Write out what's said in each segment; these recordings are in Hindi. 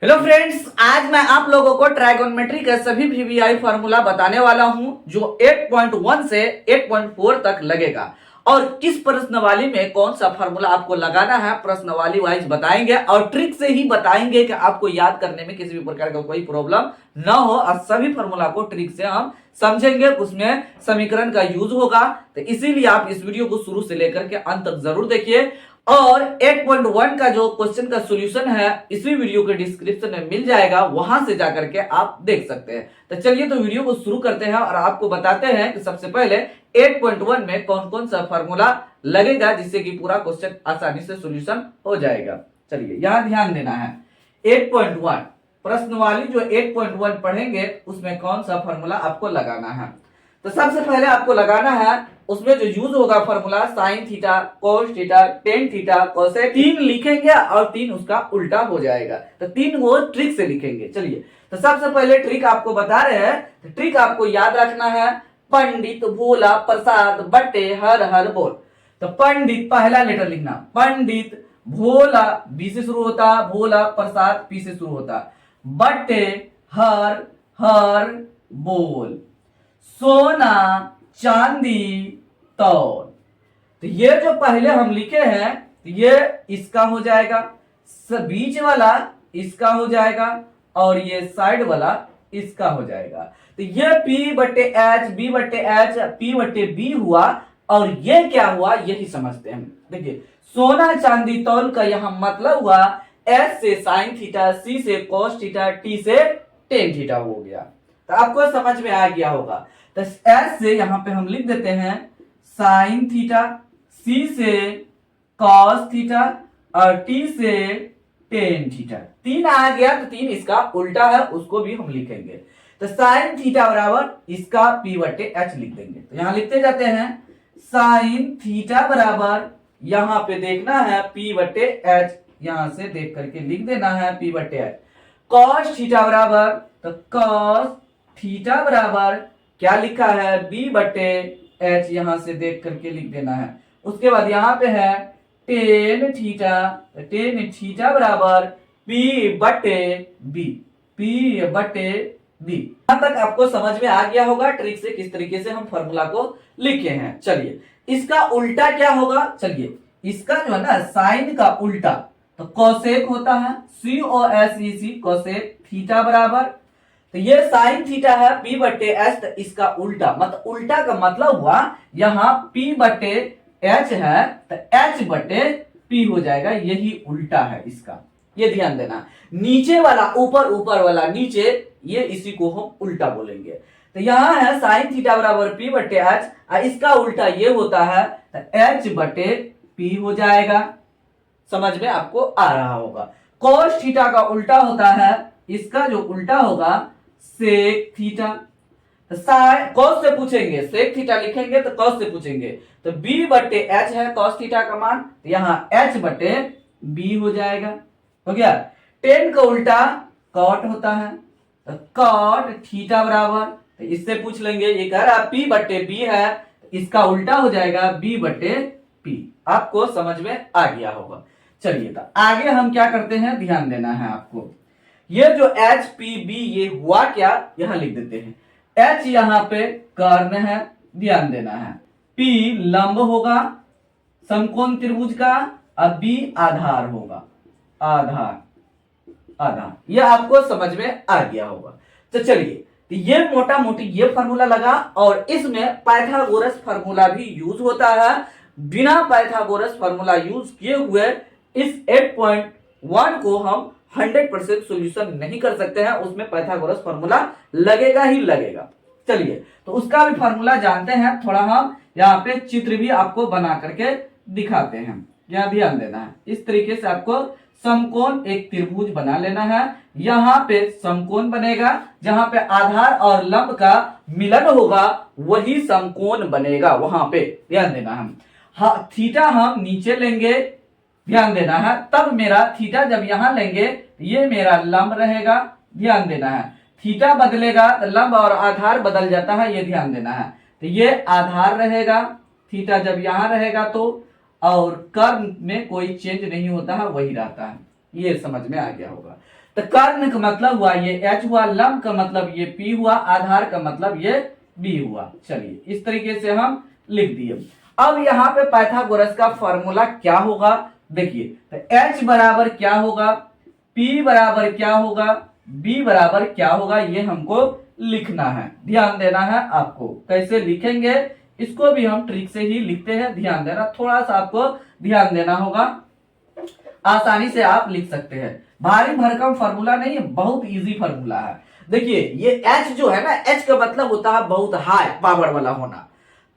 हेलो फ्रेंड्स, आज मैं आप लोगों को ट्राइगोनोमेट्री के सभी वीवीआई फार्मूला बताने वाला हूं जो 8.1 से 8.4 तक लगेगा। और किस प्रश्नवाली में कौन सा फार्मूला आपको लगाना है प्रश्नवाली वाइज बताएंगे और ट्रिक से ही बताएंगे कि आपको याद करने में किसी भी प्रकार का कोई प्रॉब्लम ना हो। और सभी फार्मूला को ट्रिक से हम समझेंगे, उसमें समीकरण का यूज होगा। तो इसीलिए आप इस वीडियो को शुरू से लेकर के अंत तक जरूर देखिए। और 8.1 का जो क्वेश्चन का सॉल्यूशन है इसी वीडियो के डिस्क्रिप्शन में मिल जाएगा, वहां से जाकर के आप देख सकते हैं। तो चलिए तो वीडियो को शुरू करते हैं और आपको बताते हैं कि सबसे पहले 8.1 में कौन कौन सा फार्मूला लगेगा जिससे कि पूरा क्वेश्चन आसानी से सॉल्यूशन हो जाएगा। चलिए यहां ध्यान देना है। 8.1 प्रश्नवाली जो 8.1 पढ़ेंगे उसमें कौन सा फार्मूला आपको लगाना है। तो सबसे पहले आपको लगाना है, उसमें जो यूज होगा formula sine theta, cos theta, tan theta, cosec. 3 लिखेंगे और 3 उसका उल्टा हो जाएगा। तो 3 वो ट्रिक से लिखेंगे। चलिए तो सबसे पहले ट्रिक आपको बता रहे हैं। तो ट्रिक आपको याद रखना है, पंडित भोला प्रसाद बटे हर हर बोल। तो पंडित पहला लेटर लिखना, पंडित भोला बी से शुरू होता, भोला प्रसाद पी से शुरू होता, बटे हर हर बोल, सोना चांदी तौल। तो ये जो पहले हम लिखे हैं ये इसका हो जाएगा, बीच वाला इसका हो जाएगा और ये साइड वाला इसका हो जाएगा। तो ये P बटे H, B बटे H, P बटे B हुआ। और ये क्या हुआ यही समझते हैं। देखिए सोना चांदी तौल का यहां मतलब हुआ S से साइन थीटा, C से कोस थीटा, T से टेन थीटा हो गया। तो आपको समझ में आ गया होगा। तो S से यहां पे हम लिख देते हैं साइन थीटा, C से कॉस थीटा और T से टेन थीटा। 3 आ गया तो 3 इसका उल्टा है, उसको भी हम लिखेंगे। तो साइन थीटा बराबर इसका P बटे H लिख देंगे। तो यहां लिखते जाते हैं साइन थीटा बराबर, यहां पे देखना है P बटे H, यहां से देख करके लिख देना है P बटे H। कॉस थीटा बराबर, तो कॉस थीटा बराबर क्या लिखा है B बटे H, यहां से देख करके लिख देना है। उसके बाद यहां पे है टेन थीटा, टेन थीटा बराबर P बटे B, P बटे B। यहां तक आपको समझ में आ गया होगा ट्रिक से किस तरीके से हम फॉर्मूला को लिखे हैं। चलिए इसका उल्टा क्या होगा। चलिए इसका जो है ना साइन का उल्टा तो कोसेक होता है, COSEC कोसेक थीटा बराबर। तो ये साइन थीटा है P बटे H, तो इसका उल्टा मतलब उल्टा का मतलब हुआ यहां P बटे H है तो H बटे P हो जाएगा, यही उल्टा है इसका। ये ध्यान देना, नीचे वाला ऊपर, ऊपर वाला नीचे, ये इसी को हम उल्टा बोलेंगे। तो यहां है साइन थीटा बराबर P बटे H, इसका उल्टा ये होता है तो H बटे P हो जाएगा। समझ में आपको आ रहा होगा। कोस थीटा का उल्टा होता है, इसका जो उल्टा होगा सेक थीटा। तो कॉस से पूछेंगे, सेक थीटा लिखेंगे तो कॉस से पूछेंगे। तो B बटे H है कॉस थीटा का मान, तो यहां H बटे B हो जाएगा। हो गया। टेन का उल्टा कॉट होता है, तो कॉट थीटा बराबर, तो इससे पूछ लेंगे, ये कह रहा P बटे B है, तो इसका उल्टा हो जाएगा B बटे P। आपको समझ में आ गया होगा। चलिए तो आगे हम क्या करते हैं, ध्यान देना है आपको। ये जो HPB ये हुआ क्या, यहां लिख देते हैं। H यहां पे कर्ण है, ध्यान देना है। P लंब होगा समकोण त्रिभुज का, और B आधार होगा, आधार आधार। ये आपको समझ में आ गया होगा। तो चलिए तो ये मोटा मोटी ये फार्मूला लगा। और इसमें पाइथागोरस फार्मूला भी यूज होता है। बिना पाइथागोरस फार्मूला यूज किए हुए इस 8.1 को हम 100% सॉल्यूशन नहीं कर सकते हैं, उसमें पाइथागोरस फार्मूला लगेगा ही लगेगा। चलिए तो उसका भी फार्मूला जानते हैं। थोड़ा हम यहाँ पे चित्र भी आपको बना करके दिखाते हैं, यहाँ ध्यान देना है। इस तरीके से आपको समकोण एक त्रिभुज बना लेना है। यहाँ पे समकोण बनेगा, जहां पे आधार और लंब का मिलन होगा वही समकोण बनेगा, वहां पे ध्यान देना है। थीटा हम नीचे लेंगे, ध्यान देना है। तब मेरा थीटा जब यहां लेंगे ये मेरा लंब रहेगा, ध्यान देना है। थीटा बदलेगा तो लंब और आधार बदल जाता है, ये ध्यान देना है। तो ये आधार रहेगा, थीटा जब यहां रहेगा तो, और कर्व में कोई चेंज नहीं होता है, वही रहता है। ये समझ में आ गया होगा। तो कर्ण का मतलब हुआ ये h हुआ, लंब का मतलब ये p हुआ, आधार का मतलब ये b हुआ। चलिए इस तरीके से हम लिख दिए। अब यहाँ पे पाइथागोरस का फॉर्मूला क्या होगा, देखिए तो h बराबर क्या होगा, p बराबर क्या होगा, b बराबर क्या होगा, ये हमको लिखना है, ध्यान देना है आपको। कैसे लिखेंगे इसको भी हम ट्रिक से ही लिखते हैं, ध्यान देना, थोड़ा सा आपको ध्यान देना होगा, आसानी से आप लिख सकते हैं। भारी भरकम फॉर्मूला नहीं है, बहुत इजी फॉर्मूला है। देखिए ये H जो है ना, H का मतलब होता है बहुत हाई पावर वाला होना।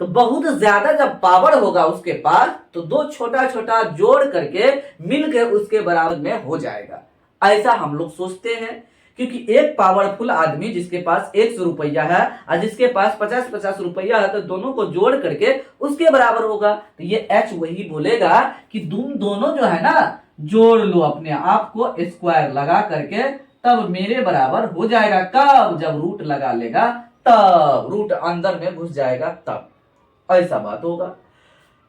तो बहुत ज्यादा जब पावर होगा उसके पास, तो दो छोटा छोटा जोड़ करके मिलकर उसके बराबर में हो जाएगा, ऐसा हम लोग सोचते हैं। क्योंकि एक पावरफुल आदमी जिसके पास 100 रुपया है और जिसके पास 50-50 रुपया है, तो दोनों को जोड़ करके उसके बराबर होगा। तो ये H वही बोलेगा कि तुम दोनों जो है ना जोड़ लो अपने आप को स्क्वायर लगा करके, तब मेरे बराबर हो जाएगा। कब? जब रूट लगा लेगा तब, रूट अंदर में घुस जाएगा तब, ऐसा बात होगा।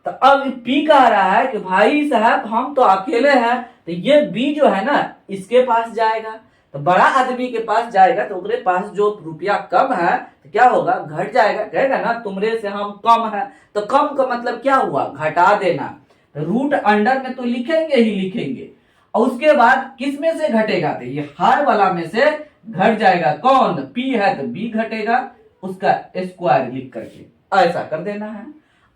तो अब P कह रहा है कि भाई साहब हम तो अकेले हैं, तो ये B जो है ना इसके पास जाएगा, तो बड़ा आदमी के पास जाएगा, तो उसके पास जो रुपया कम है तो क्या होगा, घट जाएगा। कहेगा ना तुमरे से हम कम है, तो कम का मतलब क्या हुआ, घटा देना। तो रूट अंडर में तो लिखेंगे ही लिखेंगे, और उसके बाद किस में से घटेगा, तो ये हर वाला में से घट जाएगा। कौन? P है तो B घटेगा, उसका स्क्वायर लिख करके ऐसा कर देना है।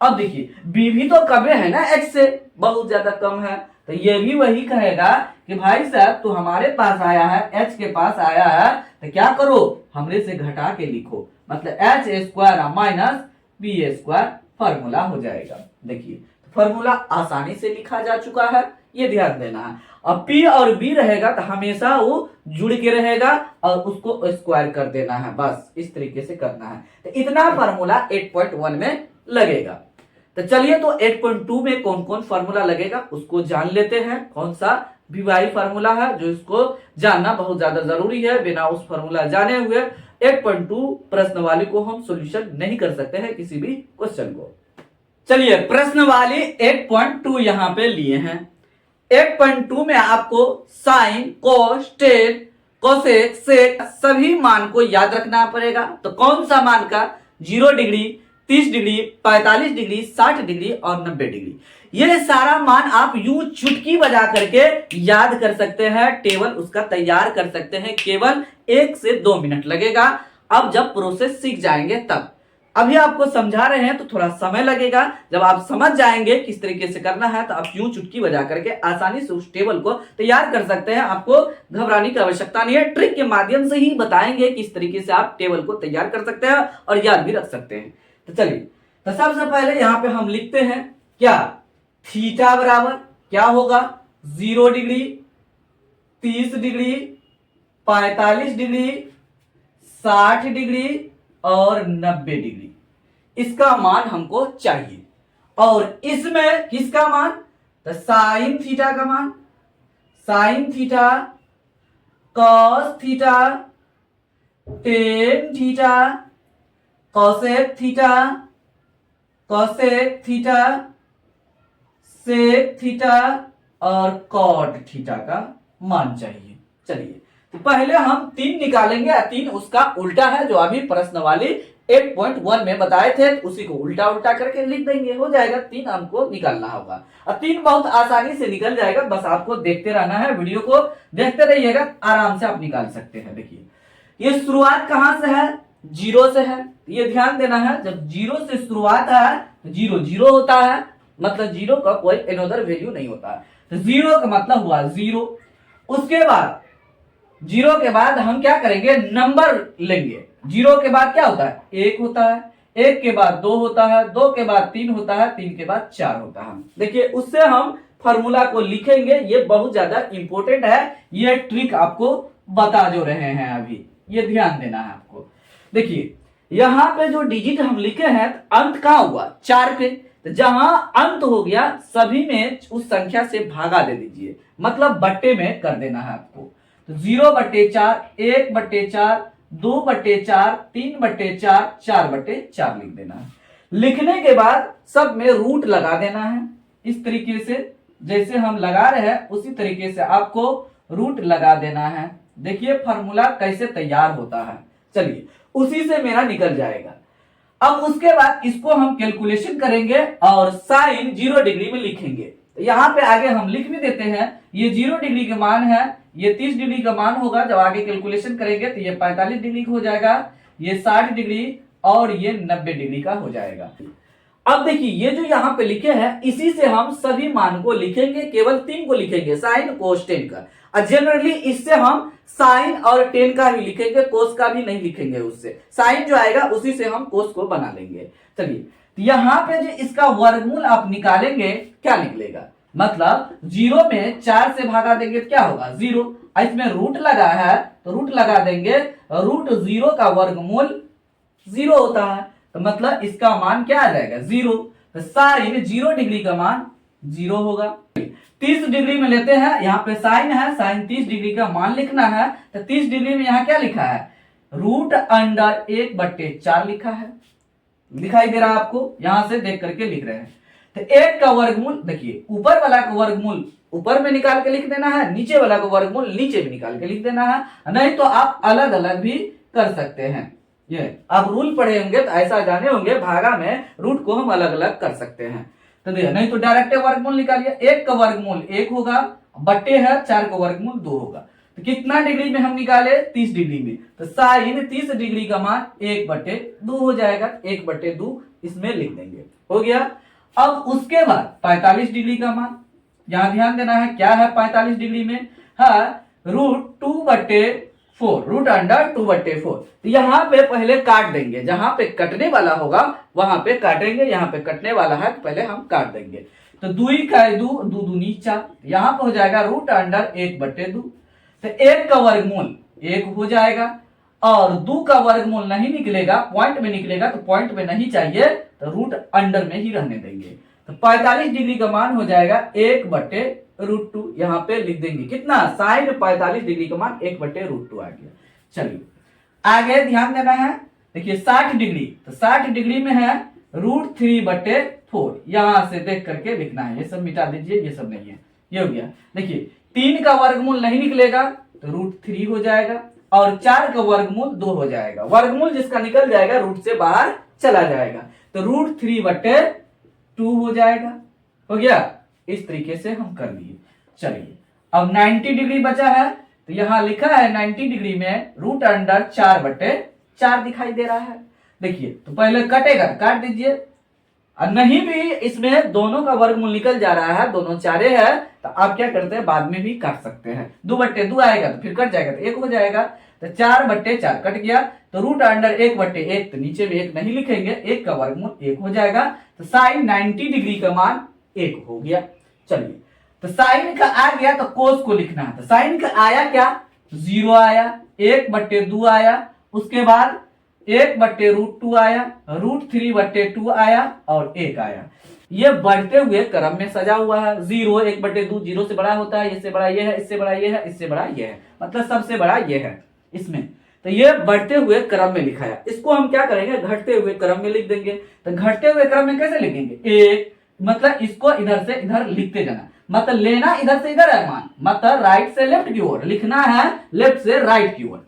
अब देखिए B भी तो कम है ना, H से बहुत ज्यादा कम है, तो ये भी वही कहेगा कि भाई साहब तू हमारे पास आया है, H के पास आया है, तो क्या करो, हमरे से घटा के लिखो, मतलब H square minus B square formula हो जाएगा। देखिए फॉर्मूला आसानी से लिखा जा चुका है, ये ध्यान देना है। अब P और B रहेगा तो हमेशा वो जुड़ के रहेगा और उसको स्क्वायर कर देना है, बस इस तरीके से करना है। तो इतना फॉर्मूला 8.1 में लगेगा। तो चलिए तो 8.2 में कौन कौन फॉर्मूला लगेगा उसको जान लेते हैं। कौन सा वीवाई फॉर्मूला है जो इसको जानना बहुत ज्यादा जरूरी है, बिना उस फॉर्मूला जाने हुए 8.2 प्रश्नवाली को हम सॉल्यूशन नहीं कर सकते हैं किसी भी क्वेश्चन को। चलिए प्रश्नवाली 8.2 यहां पे लिए हैं। 8.2 में आपको साइन, कोस, टेन, कोसेक, सेक सभी मान को याद रखना पड़ेगा। तो कौन सा मान का, 0 डिग्री, 30 डिग्री, 45 डिग्री, 60 डिग्री और 90 डिग्री, ये सारा मान आप यूं चुटकी बजा करके याद कर सकते हैं, टेबल उसका तैयार कर सकते हैं। केवल 1 से 2 मिनट लगेगा, अब जब प्रोसेस सीख जाएंगे तब। अभी आपको समझा रहे हैं तो थोड़ा समय लगेगा, जब आप समझ जाएंगे किस तरीके से करना है तो आप यूं चुटकी बजा करके आसानी से उस टेबल को तैयार कर सकते हैं। आपको घबराने की आवश्यकता नहीं है, ट्रिक के माध्यम से ही बताएंगे किस तरीके से आप टेबल को तैयार कर सकते हैं और याद भी रख सकते हैं। तो चलिए, तो सबसे पहले यहाँ पे हम लिखते हैं क्या, थीटा बराबर क्या होगा, 0 डिग्री, 30 डिग्री, 45 डिग्री, 60 डिग्री और 90 डिग्री, इसका मान हमको चाहिए। और इसमें किसका मान, तो साइन थीटा का मान, sine theta, cos theta, tan theta, cosec theta, cosec theta, sec theta और कॉट थीटा का मान चाहिए। चलिए तो पहले हम 3 निकालेंगे, 3 उसका उल्टा है जो अभी प्रश्नवाली 8.1 में बताए थे, उसी को उल्टा उल्टा करके लिख देंगे, हो जाएगा। 3 हमको निकालना होगा और 3 बहुत आसानी से निकल जाएगा, बस आपको देखते रहना है, वीडियो को देखते रहिएगा, आराम से आप निकाल सकते हैं। देखिए ये शुरुआत कहां से है, 0 से है, ये ध्यान देना है। जब 0 से शुरुआत है तो 0 0 होता है, मतलब 0 का कोई अनदर वैल्यू नहीं होता है, तो 0 का मतलब हुआ 0। उसके बाद 0 के बाद हम क्या करेंगे, नंबर लेंगे। 0 के बाद क्या होता है, 1 होता है, 1 के बाद 2 होता है, 2 के बाद 3 होता है, 3 के बाद 4 होता है। देखिए उससे हम फॉर्मूला को लिखेंगे, ये बहुत ज्यादा इंपॉर्टेंट है, ये ट्रिक आपको बता जो रहे हैं अभी, ये ध्यान देना है आपको। देखिए यहां पे जो डिजिट हम लिखे हैं, अंत कहां हुआ, 4 पे, तो जहां अंत हो गया सभी में उस संख्या से भागा दे दीजिए, मतलब बट्टे में कर देना है आपको। तो 0/4, 1/4, 2/4, 3/4, 4/4 लिख देना है। लिखने के बाद सब में रूट लगा देना है, इस तरीके से जैसे हम लगा रहे हैं उसी तरीके से आपको रूट लगा देना है। देखिए फार्मूला कैसे तैयार होता है, चलिए उसी से मेरा निकल जाएगा। अब उसके बाद इसको हम कैलकुलेशन करेंगे और साइन 0 डिग्री में लिखेंगे। तो यहाँ पे आगे हम लिख भी देते हैं, ये 0 डिग्री का मान है, ये 30 डिग्री का मान होगा। जब आगे कैलकुलेशन करेंगे तो ये 45 डिग्री का हो जाएगा, ये 60 डिग्री और ये 90 डिग्री का हो जाएगा। अब देखिए ये जो यहाँ पे लिखे हैं इसी से हम सभी मान को लिखेंगे, केवल 3 को लिखेंगे, साइन कोस टेन का। और जनरली इससे हम साइन और टेन का भी लिखेंगे, कोस का भी नहीं लिखेंगे। उससे साइन जो आएगा उसी से हम कोस को बना लेंगे। चलिए तो यहाँ पे जो इसका वर्गमूल आप निकालेंगे क्या निकलेगा, मतलब 0 में 4 से भागा देंगे तो क्या होगा 0। इसमें रूट लगा है तो रूट लगा देंगे, रूट 0 का वर्गमूल 0 होता है, तो मतलब इसका मान क्या आ जाएगा 0। तो साइन 0 डिग्री का मान 0 होगा। 30 डिग्री में लेते हैं, यहाँ पे साइन है, साइन 30 डिग्री का मान लिखना है। तो 30 डिग्री में यहाँ क्या लिखा है, रूट अंडर 1/4 लिखा है, दिखाई दे रहा है आपको, यहां से देख करके लिख रहे हैं। तो 1 का वर्गमूल देखिए, ऊपर वाला का वर्गमूल ऊपर में निकाल के लिख देना है, नीचे वाला का वर्गमूल नीचे में निकाल के लिख देना है, नहीं तो आप अलग अलग भी कर सकते हैं। ये आप रूल पढ़े होंगे तो ऐसा जाने होंगे, भागा में रूट को हम अलग अलग कर सकते हैं। तो देखिए नहीं तो डायरेक्ट वर्गमूल निकालिए, 1 का वर्गमूल 1 होगा, बट्टे है 4 का वर्गमूल 2 होगा। तो कितना डिग्री में हम निकाले 30 डिग्री में, तो साइन 30 डिग्री का मान 1/2 हो जाएगा, 1/2 इसमें लिख देंगे, हो गया। अब उसके बाद 45 डिग्री का मान, यहां ध्यान देना है क्या है 45 डिग्री में है रूट 2/4, रूट अंडर 2/4। तो यहाँ पे पहले काट देंगे, जहां पे कटने वाला होगा वहां पे काटेंगे, यहाँ पे कटने वाला है तो पहले हम काट देंगे। तो 2 का 2, 2 दूनी 4, यहाँ पे हो जाएगा रूट अंडर 1/2। तो 1 का वर्गमूल 1 हो जाएगा और 2 का वर्गमूल नहीं निकलेगा, पॉइंट में निकलेगा, तो पॉइंट में नहीं चाहिए तो रूट अंडर में ही रहने देंगे। तो 45 डिग्री का मान हो जाएगा 1/√2, यहाँ पे लिख देंगे कितना, साइन 45 डिग्री का मान 1/√2 आ गया। चलिए आगे ध्यान देना है, देखिए 60 डिग्री, तो 60 डिग्री में है रूट 3/4, यहां से देख करके लिखना है, ये सब मिटा दीजिए, ये सब नहीं है, ये हो गया। देखिए 3 का वर्गमूल नहीं निकलेगा तो रूट 3 हो जाएगा और 4 का वर्गमूल 2 हो जाएगा, वर्गमूल जिसका निकल जाएगा रूट से बाहर चला जाएगा, तो रूट 3/2 हो जाएगा, हो गया। इस तरीके से हम कर लिए। चलिए अब 90 डिग्री बचा है, तो यहां लिखा है 90 डिग्री में रूट अंडर 4/4 दिखाई दे रहा है। देखिए तो पहले कटेगा काट दीजिए, और नहीं भी इसमें दोनों का वर्गमूल निकल जा रहा है, दोनों 4 है, तो आप क्या करते हैं बाद में भी काट सकते हैं, 2/2 आएगा तो फिर कट जाएगा तो 1 हो जाएगा। तो 4/4 कट गया, तो रूट अंडर 1/1, तो नीचे में 1 नहीं लिखेंगे, 1 का वर्गमूल 1 हो जाएगा। तो साइन 90 डिग्री का मान 1 हो गया। चलिए तो साइन का आ गया तो कोस को लिखना है, तो साइन का आया क्या 0 आया, 1/2 आया, उसके बाद 1/√2 आया, रूट 3/2 आया और 1 आया। ये बढ़ते हुए क्रम में सजा हुआ है, 0 1/2, 0 से बड़ा होता है, इससे बड़ा ये है, इससे बड़ा ये है, इससे बड़ा ये है, मतलब सबसे बड़ा ये है इसमें। तो ये बढ़ते हुए क्रम में लिखा है, इसको हम क्या करेंगे घटते हुए क्रम में लिख देंगे। तो घटते हुए क्रम में कैसे लिखेंगे, 1, मतलब इसको इधर से इधर लिखते जाना, मतलब लेना इधर से इधर है मान, मतलब राइट से लेफ्ट की ओर लिखना है, लेफ्ट से राइट की ओर।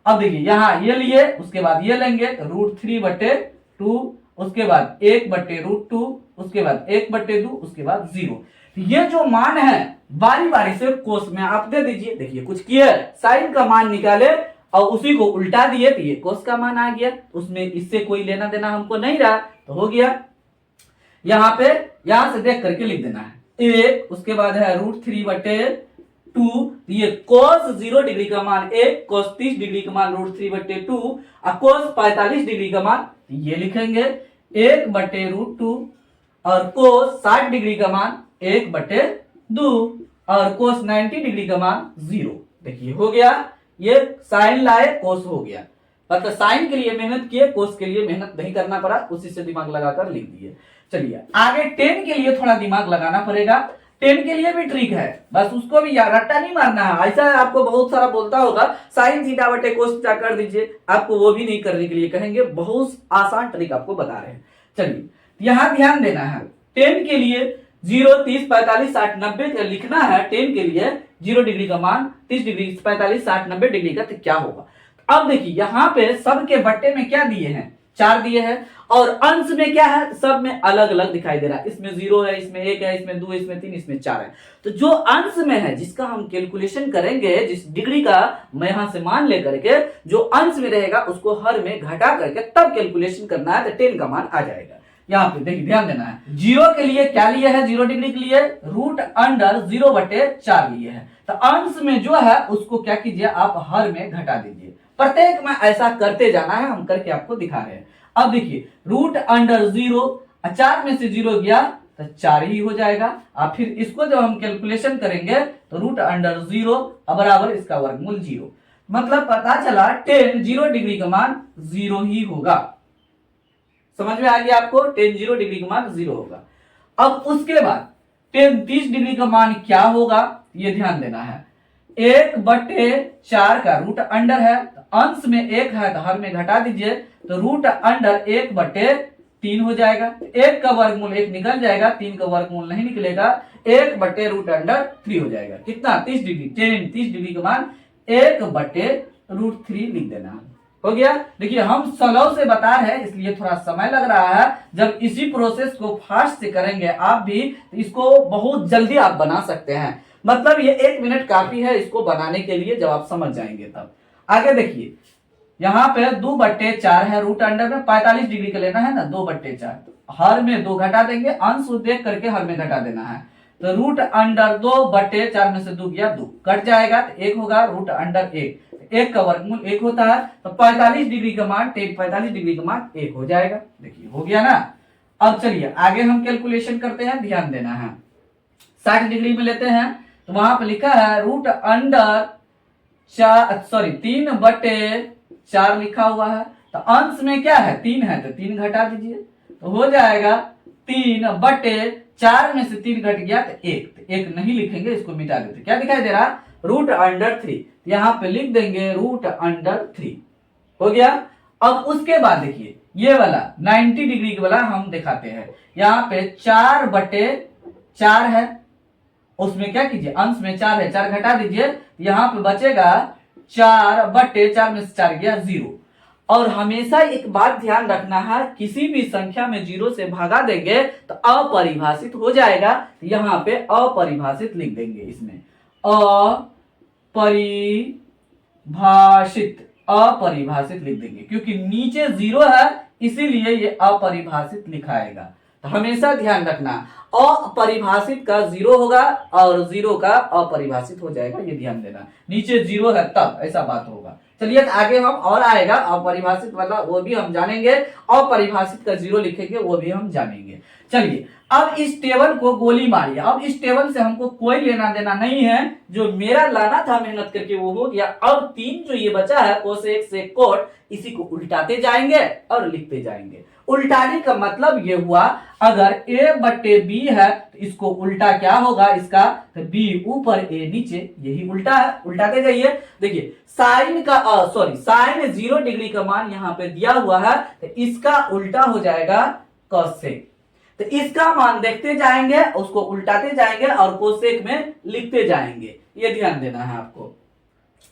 अब देखिए यहाँ ये लिए, उसके बाद ये लेंगे तो रूट 3/2, उसके बाद 1/√2, उसके बाद 1/2, उसके बाद 0। ये जो मान है बारी बारी से कोस में आप दे दीजिए। देखिए कुछ किए, साइन का मान निकाले और उसी को उल्टा दिए तो ये कोस का मान आ गया, उसमें इससे कोई लेना देना हमको नहीं रहा, तो हो गया। यहाँ पे यहां से देख करके लिख देना है 1, उसके बाद है रूट 3/2, ये कोस 0 डिग्री का मान 1, कोस 30 डिग्री का मान रूट 3/2 और कोस 45 डिग्री का मान ये लिखेंगे 1/√2 और कोस 60 डिग्री का मान 1/2 और कोस 90 डिग्री का मान 0। देखिए हो गया, ये साइन लाए कोस हो गया, मतलब साइन के लिए मेहनत किए, कोस के लिए मेहनत नहीं करना पड़ा, उसी से दिमाग लगाकर लिख दिए। चलिए आगे टेन के लिए थोड़ा दिमाग लगाना पड़ेगा, टेन के लिए भी ट्रिक है, बस उसको भी रट्टा नहीं मारना है। ऐसा आपको बहुत सारा बोलता होगा साइन थीटा/कोस थीटा कर दीजिए, आपको वो भी नहीं करने के लिए कहेंगे, बहुत आसान ट्रिक आपको बता रहे हैं। चलिए यहां ध्यान देना है, टेन के लिए 0, 30, 45, 60, 90 लिखना है, टेन के लिए डिग्री का मान 30 डिग्री, 45, 60, 90 डिग्री का, तो क्या होगा। अब देखिए यहाँ पे सबके बट्टे में क्या दिए हैं, 4 दिए हैं, और अंश में क्या है, सब में अलग अलग दिखाई दे रहा है। इसमें 0 है, इसमें 1 है, इसमें 2, इसमें 3, इसमें 4 है। तो जो अंश में है, जिसका हम कैलकुलेशन करेंगे, जिस डिग्री का मैं यहां से मान लेकर के जो अंश में रहेगा उसको हर में घटा करके तब कैलकुलेशन करना है, तो 10 का मान आ जाएगा। यहाँ पे देखिए ध्यान देना है, 0 के लिए क्या लिए है, 0 डिग्री के लिए √0/4 लिए है। तो अंश में जो है उसको क्या कीजिए, आप हर में घटा दीजिए। प्रत्येक में ऐसा करते जाना है, हम करके आपको दिखा रहे हैं। अब देखिए √0, 4 में से 0 गया तो 4 ही हो जाएगा। अब फिर इसको जब हम कैलकुलेशन करेंगे तो √0 बराबर इसका वर्गमूल 0, मतलब पता चला 0 डिग्री का मान 0 ही होगा। समझ में आ गया आपको, 0 डिग्री का मान 0 होगा। अब उसके बाद 30 डिग्री का मान क्या होगा, ये ध्यान देना है। 1/4 का रूट अंडर है, तो अंश में 1 है तो हर में घटा दीजिए, तो √1/3 हो जाएगा। 1 का वर्गमूल 1 निकल जाएगा, 3 का वर्गमूल नहीं निकलेगा, 1/√3 हो जाएगा। कितना, 30 डिग्री। 30 डिग्री का मान 1/√3 लिख देना हो गया। देखिए हम सलव से बता रहे हैं इसलिए थोड़ा समय लग रहा है। जब इसी प्रोसेस को फास्ट से करेंगे आप भी, तो इसको बहुत जल्दी आप बना सकते हैं। मतलब ये 1 मिनट काफी है इसको बनाने के लिए, जब आप समझ जाएंगे तब। आगे देखिए यहाँ पे 2/4 है, रूट अंडर में 45 डिग्री का लेना है ना, 2/4, हर में 2 घटा देंगे, अंश देख करके हर में घटा देना है। तो √2/4 में से 2 गया 2, कट जाएगा तो 1 होगा, √1, 1 का वर्गमूल 1 होता है, तो 45 डिग्री का मान 45 डिग्री का मान 1 हो जाएगा। देखिए हो गया ना। अब चलिए आगे हम कैलकुलेशन करते हैं, ध्यान देना है। 60 डिग्री में लेते हैं, तो वहां पर लिखा है √3/4 लिखा हुआ है, तो अंश में क्या है, 3 है, तो 3 घटा दीजिए, तो हो जाएगा 3/4 में से 3 घट गया तो 1, तो 1 नहीं लिखेंगे, इसको मिटा देते। क्या दिखाई दे रहा, √3, यहाँ पे लिख देंगे √3, हो गया। अब उसके बाद देखिए ये वाला 90 डिग्री वाला हम दिखाते हैं। यहाँ पे 4/4 है, उसमें क्या कीजिए, अंश में 4 है, 4 घटा दीजिए, यहाँ पे बचेगा 4/4 में से 4 गया 0। और हमेशा एक बात ध्यान रखना है, किसी भी संख्या में 0 से भागा देंगे तो अपरिभाषित हो जाएगा। यहाँ पे अपरिभाषित लिख देंगे, इसमें अपरिभाषित लिख देंगे, क्योंकि नीचे 0 है इसीलिए ये अपरिभाषित लिखाएगा। तो हमेशा ध्यान रखना, अपरिभाषित का 0 होगा और 0 का अपरिभाषित हो जाएगा, ये ध्यान देना। नीचे 0 है तब ऐसा बात होगा। चलिए आगे हम और आएगा अपरिभाषित वाला, वो भी हम जानेंगे। अपरिभाषित का 0 लिखेंगे, वो भी हम जानेंगे। चलिए अब इस टेबल को गोली मारिए। अब इस टेबल से हमको कोई लेना देना नहीं है, जो मेरा लाना था मेहनत करके वो हो गया। अब 3 जो ये बचा है कोसेक सेक कोट, इसी को उल्टाते जाएंगे और लिखते जाएंगे। उल्टाने का मतलब ये हुआ, अगर a/b है तो इसको उल्टा क्या होगा इसका, तो b ऊपर a नीचे, यही उल्टा है, उल्टाते जाइए। देखिए साइन 0 डिग्री का मान यहाँ पे दिया हुआ है, तो इसका उल्टा हो जाएगा कोसेक। तो इसका मान देखते जाएंगे, उसको उल्टाते जाएंगे और कोसेक में लिखते जाएंगे, ये ध्यान देना है आपको।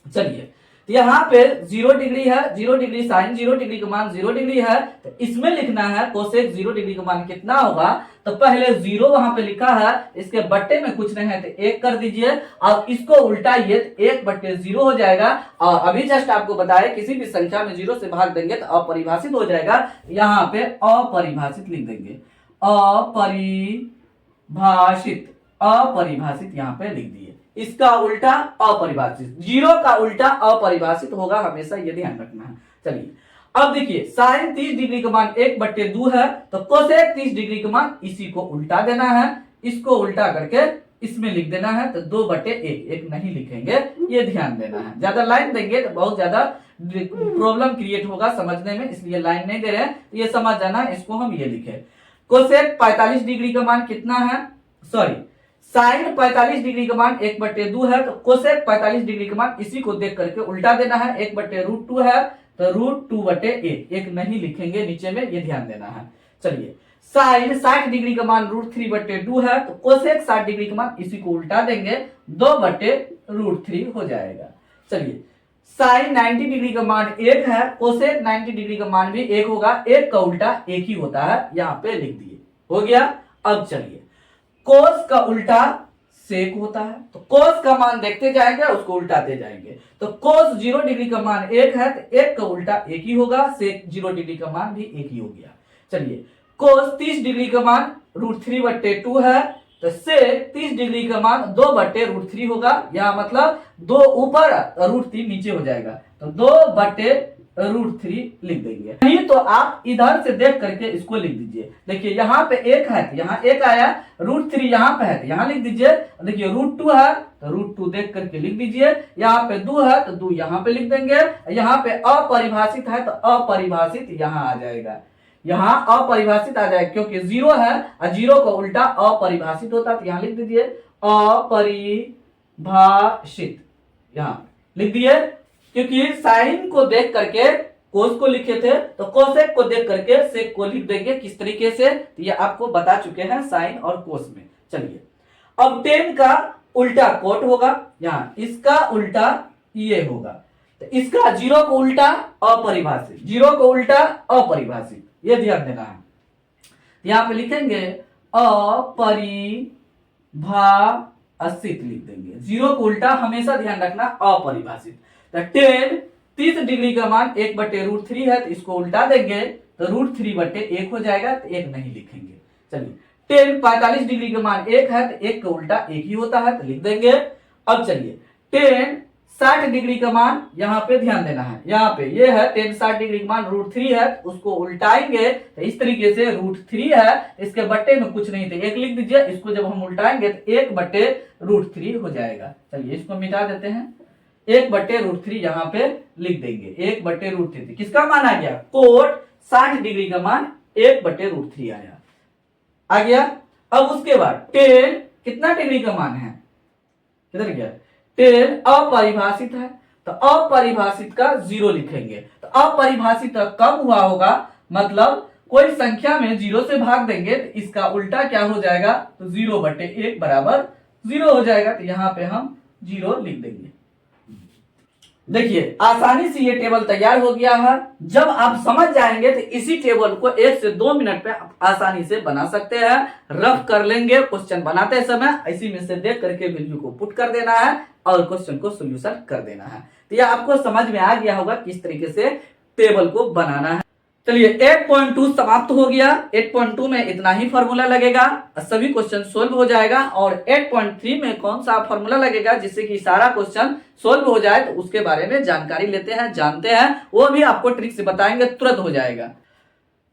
चलिए तो यहाँ पे 0 डिग्री है, 0 डिग्री साइन 0 डिग्री का मान 0 डिग्री है, तो इसमें लिखना है कोसेक 0 डिग्री का मान कितना होगा। तो पहले 0 वहां पे लिखा है, इसके बट्टे में कुछ नहीं है तो 1 कर दीजिए। अब इसको उल्टाइए तो 1/0 हो जाएगा। और अभी जस्ट आपको बताया किसी भी संख्या में 0 से भाग देंगे तो अपरिभाषित हो जाएगा। यहाँ पे अपरिभाषित लिख देंगे, अपरिभाषित यहाँ पे लिख दिए। इसका उल्टा अपरिभाषित, 0 का उल्टा अपरिभाषित होगा, हमेशा ये ध्यान रखना है। चलिए अब देखिए साइन 30 डिग्री का मान 1/2 है, तो कोसेक 30 डिग्री का मान इसी को उल्टा देना है, इसको उल्टा करके इसमें लिख देना है, तो 2/1, 1 नहीं लिखेंगे, ये ध्यान देना है। ज्यादा लाइन देंगे तो बहुत ज्यादा प्रॉब्लम क्रिएट होगा समझने में, इसलिए लाइन नहीं दे रहे हैं, ये समझ जाना, इसको हम ये लिखे। कोसेक 45 डिग्री का मान कितना है, साइन 45 डिग्री का मान 1/2 है, तो कोसेक 45 डिग्री का मान इसी को देख करके उल्टा देना है। 1/√2 है तो √2/1, 1 नहीं लिखेंगे नीचे में, ये ध्यान देना है। चलिए साइन 60 डिग्री का मान √3/2 है, तो कोसेक 60 डिग्री का मान इसी को उल्टा देंगे, 2/√3 √3 हो जाएगा। चलिए, साइन 90 डिग्री का मान 1 है, कोसेक 90 डिग्री का मान भी 1 होगा, एक का उल्टा 1 ही होता है, यहाँ पे लिख दिए, हो गया। अब चलिए, कोस का उल्टा सेक होता है, तो कोस का मान देखते जाएंगे, उसको उल्टाते जाएंगे। तो कोस 0 डिग्री का मान 1 है, तो 1 का उल्टा 1 ही होगा, सेक 0 डिग्री का मान भी 1 ही हो गया। चलिए, कोस 30 डिग्री का मान √3/2 है, तो सेक 30 डिग्री का मान 2/√3 होगा, या मतलब 2 ऊपर √3 नीचे हो जाएगा, तो 2/√3 लिख देंगे। नहीं तो आप इधर से देख करके इसको लिख दीजिए। देखिए यहाँ पे 1 है तो यहाँ 1 आया, √3 यहाँ पे है तो यहाँ लिख दीजिए। देखिए √2 है तो √2 देख करके लिख दीजिए। यहाँ पे 2 है तो 2 यहाँ पे लिख देंगे। यहाँ पे अपरिभाषित है तो अपरिभाषित यहाँ आ जाएगा, यहाँ अपरिभाषित आ जाएगा, क्योंकि 0 है और 0 का उल्टा अपरिभाषित होता है, तो यहाँ लिख दीजिए अपरिभाषित, यहाँ लिख दिए। क्योंकि साइन को देख करके कोस को लिखे थे, तो कोसेक को देख करके सेक को लिख देंगे किस तरीके से, तो ये आपको बता चुके हैं साइन और कोस में। चलिए, अब टेन का उल्टा कोट होगा, यहाँ इसका उल्टा ये होगा, तो इसका 0 को उल्टा अपरिभाषित, 0 को उल्टा अपरिभाषित, ये ध्यान देना है। यहाँ पे लिखेंगे अपरिभाषित लिख देंगे, 0 को उल्टा हमेशा ध्यान रखना अपरिभाषित। तो 30 डिग्री का मान 1/√3 है, तो इसको उल्टा देंगे तो √3/1 हो जाएगा, तो 1 नहीं लिखेंगे। चलिए, 45 डिग्री का मान 1 है, तो 1 का उल्टा 1 ही होता है, तो लिख देंगे। अब चलिए, 60 डिग्री का मान यहाँ पे ध्यान देना है, यहाँ पे ये है 60 डिग्री का मान √3 है, तो उसको उल्टाएंगे तो इस तरीके से √3 है, इसके बट्टे में कुछ नहीं थे 1 लिख दीजिए, इसको जब हम उल्टाएंगे तो 1/√3 हो जाएगा। चलिए, इसको मिटा देते हैं, 1/√3 यहाँ पे लिख देंगे, 1/√3 किसका मान आ गया, कोट 60 डिग्री का मान 1/√3 आया, आ गया। अब उसके बाद 10 कितना डिग्री का मान है, किधर गया, 10 अपरिभाषित है, तो अपरिभाषित का 0 लिखेंगे। तो अपरिभाषित कब हुआ होगा, मतलब कोई संख्या में 0 से भाग देंगे तो इसका उल्टा क्या हो जाएगा, तो 0/1 बराबर 0 हो जाएगा, तो यहाँ पे हम 0 लिख देंगे। देखिए, आसानी से ये टेबल तैयार हो गया है। जब आप समझ जाएंगे तो इसी टेबल को 1 से 2 मिनट में आसानी से बना सकते हैं। रफ कर लेंगे, क्वेश्चन बनाते समय इसी में से देख करके वैल्यू को पुट कर देना है और क्वेश्चन को सोल्यूशन कर देना है। तो यह आपको समझ में आ गया होगा किस तरीके से टेबल को बनाना है। चलिए, 8.2 समाप्त हो गया। 8.2 में इतना ही फॉर्मूला लगेगा, सभी क्वेश्चन सोल्व हो जाएगा। और 8.3 में कौन सा फॉर्मूला लगेगा जिससे कि सारा क्वेश्चन सोल्व हो जाए, तो उसके बारे में जानकारी लेते हैं, जानते हैं, वो भी आपको ट्रिक से बताएंगे, तुरंत हो जाएगा।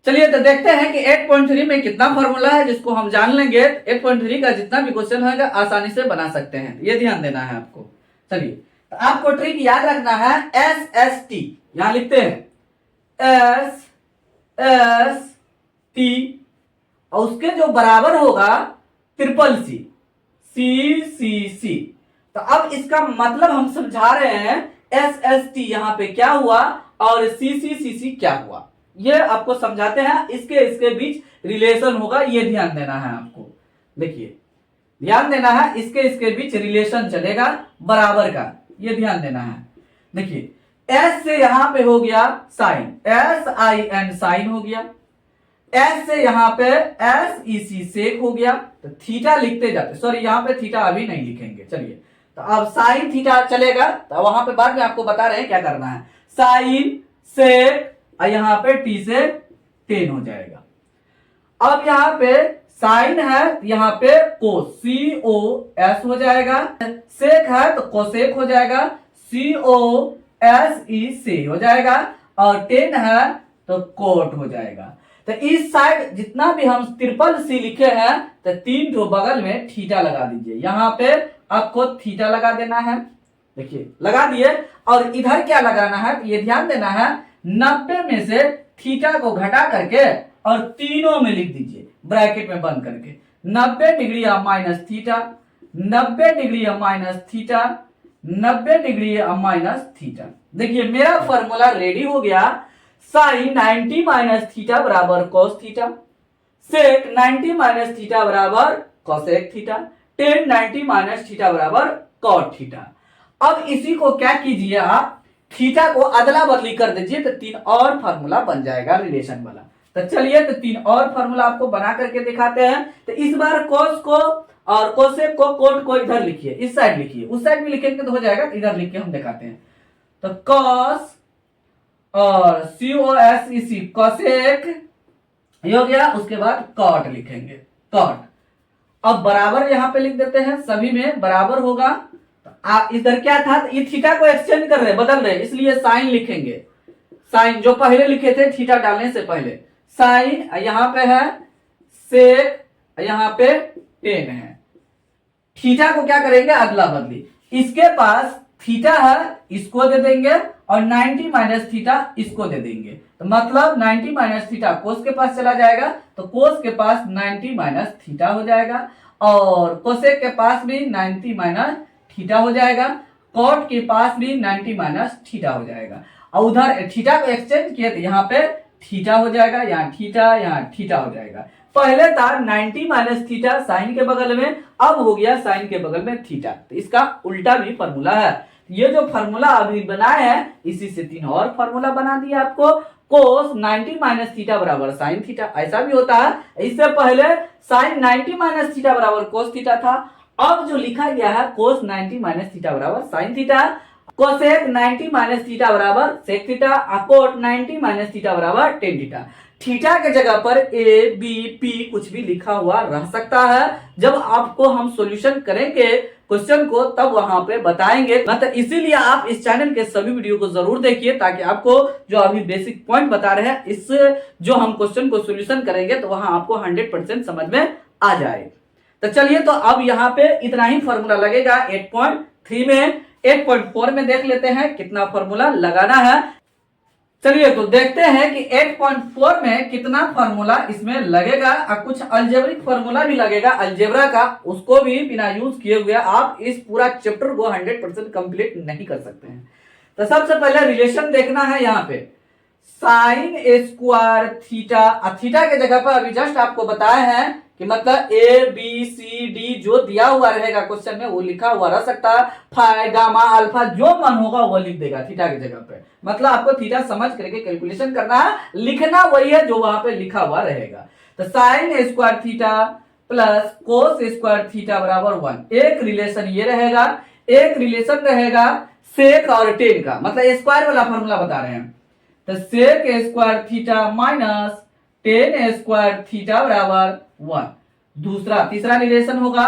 चलिए, तो देखते हैं कि 8.3 में कितना फॉर्मूला है जिसको हम जान लेंगे। 8.3 का जितना भी क्वेश्चन होगा आसानी से बना सकते हैं, ये ध्यान देना है आपको। चलिए, तो आपको ट्रिक याद रखना है, SST यहां लिखते हैं, SST और उसके जो बराबर होगा CCC, CCC। तो अब इसका मतलब हम समझा रहे हैं, SST यहाँ पे क्या हुआ और CCC क्या हुआ, ये आपको समझाते हैं। इसके बीच रिलेशन होगा, ये ध्यान देना है आपको। देखिए, ध्यान देना है, इसके बीच रिलेशन चलेगा बराबर का, ये ध्यान देना है। देखिए, S से यहां पे हो गया साइन, SIN साइन हो गया, S से यहां पे SEC सेक हो गया, तो थीटा लिखते जाते, सॉरी यहाँ पे थीटा अभी नहीं लिखेंगे। चलिए, तो अब साइन थीटा चलेगा, तो वहां पे बाद में आपको बता रहे हैं क्या करना है, साइन सेक और यहाँ पे T से 10 हो जाएगा। अब यहाँ पे साइन है, यहाँ पे कोस COS हो जाएगा, सेक है तो कोसेक हो जाएगा, COSEC हो जाएगा, और 10 है तो कोट हो जाएगा। तो इस साइड जितना भी हम CCC लिखे हैं, तो 3 ठो बगल में थीटा लगा दीजिए, यहाँ पे आपको थीटा लगा देना है। देखिए, लगा दिए, और इधर क्या लगाना है, ये ध्यान देना है, 90 में से थीटा को घटा करके और तीनों में लिख दीजिए ब्रैकेट में बंद करके, 90 degree minus theta, 90 degree minus theta, 90 degree minus theta. देखिए, मेरा फॉर्मूला रेडी हो गया, साइन 90 माइनस थीटा बराबर कॉस थीटा, सेक 90 माइनस थीटा बराबर cosec theta, ten 90 minus theta बराबर कॉट थीटा। अब इसी को क्या कीजिए आप थीटा को अदला बदली कर दीजिए तो 3 और फार्मूला बन जाएगा रिलेशन वाला। तो चलिए तो 3 और फार्मूला आपको बना करके दिखाते हैं। तो इस बार cos को और कोसेक को कोट को इधर लिखिए, इस साइड लिखिए, उस साइड भी लिखेंगे तो हो जाएगा। तो इधर लिख के हम दिखाते हैं। तो cos और COS इसी कोसेक ये हो गया, उसके बाद कॉट लिखेंगे, कॉट। अब बराबर यहां पे लिख देते हैं, सभी में बराबर होगा। तो इधर क्या था, ये थीटा को एक्सचेंज कर रहे, बदल रहे, इसलिए साइन लिखेंगे। साइन जो पहले लिखे थे थीटा डालने से पहले, साइन यहां पे है, सेक यहां पे टेन है। थीटा को क्या करेंगे, अदला बदली। इसके पास थीटा है, इसको दे देंगे, और 90 माइनस थीटा इसको दे देंगे। तो मतलब 90 माइनस थीटा कोस के पास चला जाएगा, तो कोस के पास 90 माइनस थीटा हो जाएगा, और कोसेक के पास भी 90 माइनस थीटा हो जाएगा, कॉट के पास भी 90 माइनस थीटा हो जाएगा। और उधर थीटा को एक्सचेंज किए तो यहाँ पे थीटा हो जाएगा, यहाँ थीटा हो जाएगा। पहले था 90 माइनस थीटा साइन के बगल में, अब हो गया साइन के बगल में थीटा। तो इसका उल्टा भी फॉर्मूला है। ये जो फॉर्मूला अभी बनाए हैं, इसी से 3 और फॉर्मूला बना दिया आपको। कोस 90 माइनस थीटा बराबर साइन थीटा, ऐसा भी होता है। इससे पहले साइन 90 माइनस थीटा बराबर कोस थीटा था। अब जो लिखा गया है कोस 90 माइनस थीटा बराबर sine theta, cosec 90 minus theta बराबर sec theta, cot 90 minus theta बराबर टेन थीटा। थीटा के जगह पर ए बी पी कुछ भी लिखा हुआ रह सकता है। जब आपको हम सॉल्यूशन करेंगे क्वेश्चन को तब वहां पे बताएंगे। मतलब इसीलिए आप इस चैनल के सभी वीडियो को जरूर देखिए, ताकि आपको जो अभी बेसिक पॉइंट बता रहे हैं, इस जो हम क्वेश्चन को सॉल्यूशन करेंगे तो वहां आपको 100% समझ में आ जाए। तो चलिए, तो अब यहाँ पे इतना ही फॉर्मूला लगेगा 8.3 में। 8.4 में देख लेते हैं कितना फॉर्मूला लगाना है। चलिए तो देखते हैं कि 8.4 में कितना फॉर्मूला इसमें लगेगा। और कुछ अलजेब्रिक फॉर्मूला भी लगेगा अलजेब्रा का, उसको भी बिना यूज किए हुए आप इस पूरा चैप्टर को 100% कंप्लीट नहीं कर सकते हैं। तो सबसे पहले रिलेशन देखना है। यहाँ पे साइन स्क्वायर थीटा, थीटा के जगह पर अभी जस्ट आपको बताए हैं कि मतलब ए बी सी डी जो दिया हुआ रहेगा क्वेश्चन में वो लिखा हुआ रह सकता है। फाई गामा अल्फा जो मन होगा वो लिख देगा थीटा की जगह पे। मतलब आपको थीटा समझ करके कैलकुलेशन करना है, लिखना वही है जो वहां पे लिखा हुआ रहेगा। तो sine square theta plus cos square theta बराबर 1। एक रिलेशन ये रहेगा, एक रिलेशन रहेगा सेक और टेन का, मतलब स्क्वायर वाला फॉर्मूला बता रहे हैं। तो sec square theta minus tan square theta बराबर 1। दूसरा तीसरा रिलेशन होगा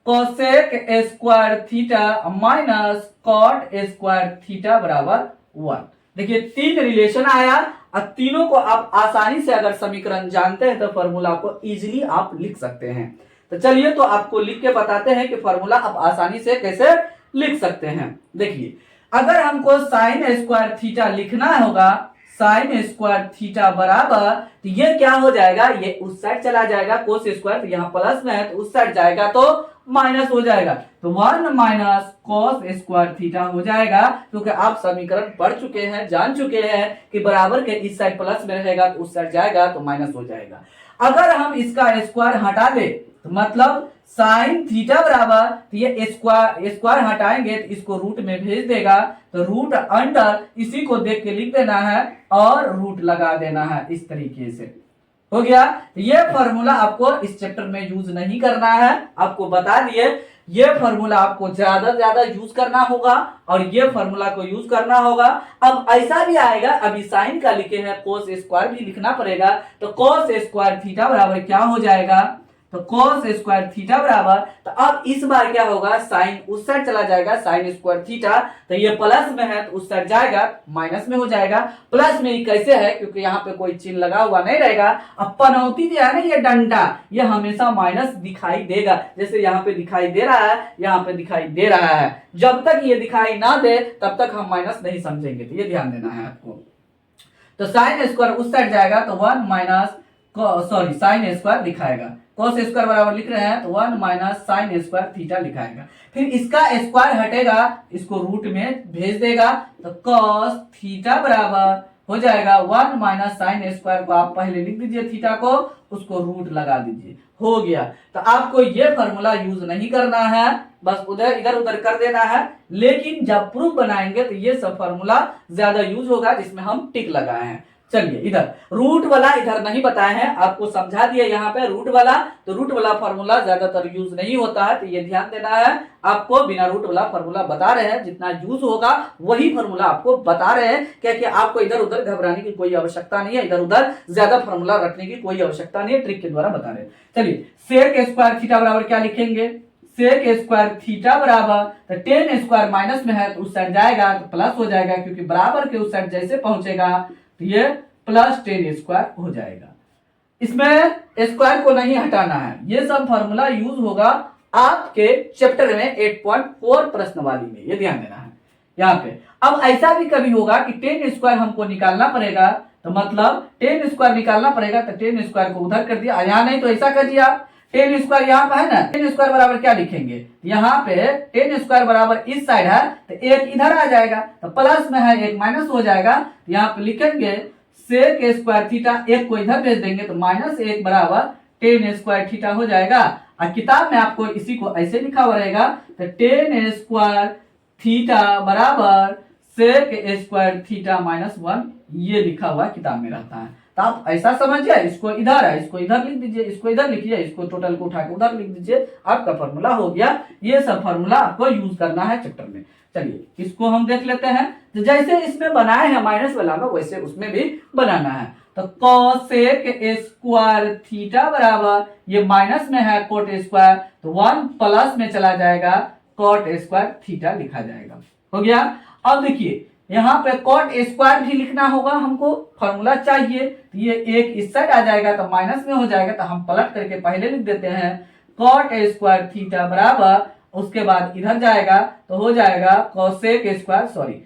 cosec square theta minus cot square theta बराबर 1। देखिए 3 रिलेशन आया, और तीनों को आप आसानी से अगर समीकरण जानते हैं तो फॉर्मूला को इजीली आप लिख सकते हैं। तो चलिए तो आपको लिख के बताते हैं कि फॉर्मूला आप आसानी से कैसे लिख सकते हैं। देखिए अगर हमको साइन स्क्वायर थीटा लिखना होगा, साइन स्क्वायर थीटा बराबर, तो ये क्या हो जाएगा, ये उस साइड चला जाएगा। कोस स्क्वायर तो यहाँ प्लस में है तो उस साइड जाएगा तो माइनस हो जाएगा। तो 1 माइनस कोस स्क्वायर थीटा हो जाएगा, क्योंकि आप समीकरण पढ़ चुके हैं, जान चुके हैं कि बराबर के इस साइड प्लस में रहेगा तो उस साइड जाएगा तो माइनस हो जाएगा। अगर हम इसका स्क्वायर हटा दे तो मतलब साइन थीटा बराबर, तो ये स्क्वायर हटाएंगे तो इसको रूट में भेज देगा, तो रूट अंडर इसी को देख के लिख देना है और रूट लगा देना है। इस तरीके से हो गया। ये फॉर्मूला आपको इस चैप्टर में यूज नहीं करना है, आपको बता दिए। ये फॉर्मूला आपको ज्यादा से ज्यादा यूज करना होगा और ये फॉर्मूला को यूज करना होगा। अब ऐसा भी आएगा, अभी साइन का लिखे हैं, कोस स्क्वायर भी लिखना पड़ेगा। तो कोस स्क्वायर थीटा बराबर क्या हो जाएगा, तो कोस स्क्वायर थीटा बराबर, तो अब इस बार क्या होगा, साइन उस साइड चला जाएगा, साइन स्क्वायर थीटा, तो ये प्लस में है तो उस साइड जाएगा माइनस में हो जाएगा। प्लस में ही कैसे है, क्योंकि यहाँ पे कोई चिन्ह लगा हुआ नहीं रहेगा। अब पनौती जो है ना, ये डंडा, ये हमेशा माइनस दिखाई देगा। जैसे यहाँ पे दिखाई दे रहा है, यहाँ पे दिखाई दे रहा है। जब तक ये दिखाई ना दे तब तक हम माइनस नहीं समझेंगे, तो ये ध्यान देना है आपको। तो साइन स्क्वायर उस साइड जाएगा तो 1 माइनस साइन स्क्वायर दिखाएगा। कोस स्क्वायर बराबर लिख रहे हैं तो 1 माइनस साइन स्क्वायर थीटा लिखाएगा। फिर इसका स्क्वायर हटेगा, इसको रूट में भेज देगा, तो कॉस थीटा बराबर हो जाएगा 1 माइनस साइन स्क्वायर को आप पहले लिख दीजिए थीटा को, उसको रूट लगा दीजिए, हो गया। तो आपको ये फॉर्मूला यूज नहीं करना है, बस उधर इधर उधर कर देना है। लेकिन जब प्रूफ बनाएंगे तो ये सब फॉर्मूला ज्यादा यूज होगा जिसमें हम टिक लगाए हैं। चलिए इधर रूट वाला इधर नहीं बताए हैं, आपको समझा दिया यहाँ पे रूट वाला। तो रूट वाला फॉर्मूला ज्यादातर यूज नहीं होता है, तो ये ध्यान देना है। आपको बिना रूट वाला फॉर्मूला बता रहे हैं, जितना यूज होगा वही फॉर्मूला आपको बता रहे हैं, क्योंकि आपको इधर उधर घबराने की कोई आवश्यकता नहीं है, इधर उधर ज्यादा फॉर्मूला रखने की कोई आवश्यकता नहीं है, ट्रिक के द्वारा बता रहे हैं। चलिए सेक स्क्वायर थीटा बराबर क्या लिखेंगे, सेक स्क्वायर थीटा बराबर, तो टेन स्क्वायर माइनस में है तो उस साइड जाएगा तो प्लस हो जाएगा, क्योंकि बराबर के उस साइड जैसे पहुंचेगा तो ये प्लस टेन स्क्वायर हो जाएगा। इसमें स्क्वायर को नहीं हटाना है, ये सब फॉर्मूला यूज होगा आपके चैप्टर में 8.4 प्रश्नवाली में, ये ध्यान देना है यहाँ पे। अब ऐसा भी कभी होगा कि टेन स्क्वायर हमको निकालना पड़ेगा, तो मतलब टेन स्क्वायर निकालना पड़ेगा, तो टेन स्क्वायर को उधर कर दिया, यहाँ नहीं तो ऐसा कर दिया, टेन स्क्वायर यहाँ पे है ना, टेन स्क्वायर बराबर क्या लिखेंगे, यहाँ पे टेन स्क्वायर बराबर इस साइड है तो एक इधर आ जाएगा, तो प्लस में है एक माइनस हो जाएगा, यहाँ पे लिखेंगे सेक स्क्वायर थीटा, एक को इधर भेज देंगे तो माइनस एक बराबर टेन स्क्वायर थीटा हो जाएगा। और किताब में आपको इसी को ऐसे लिखा हुआ रहेगा, तो टेन स्क्वायर थीटा बराबर सेक स्क्वायर थीटा माइनस 1, ये लिखा हुआ किताब में रहता है। तो आप ऐसा समझिए, इसको इधर है, इसको इधर लिख दीजिए, इसको इधर लिखिए, इसको टोटल को उठा के उधर लिख दीजिए, आपका फॉर्मूला हो गया। ये सब फॉर्मूला आपको यूज करना है चैप्टर में। चलिए इसको हम देख लेते हैं, तो जैसे इसमें बनाए हैं माइनस वाला में, वैसे उसमें भी बनाना है। तो कोसेक स्क्वायर थीटा बराबर, ये माइनस में है कोट स्क्वायर, तो 1 प्लस में चला जाएगा, कोट स्क्वायर थीटा लिखा जाएगा, हो गया। अब देखिए यहाँ पे कोट स्क्वायर भी लिखना होगा, हमको फॉर्मूला चाहिए, तो ये एक इस साइड आ जाएगा तो माइनस में हो जाएगा, तो हम पलट करके पहले लिख देते हैं कोट स्क्वायर थीटा बराबर, उसके बाद इधर जाएगा तो हो जाएगा cosec square, sorry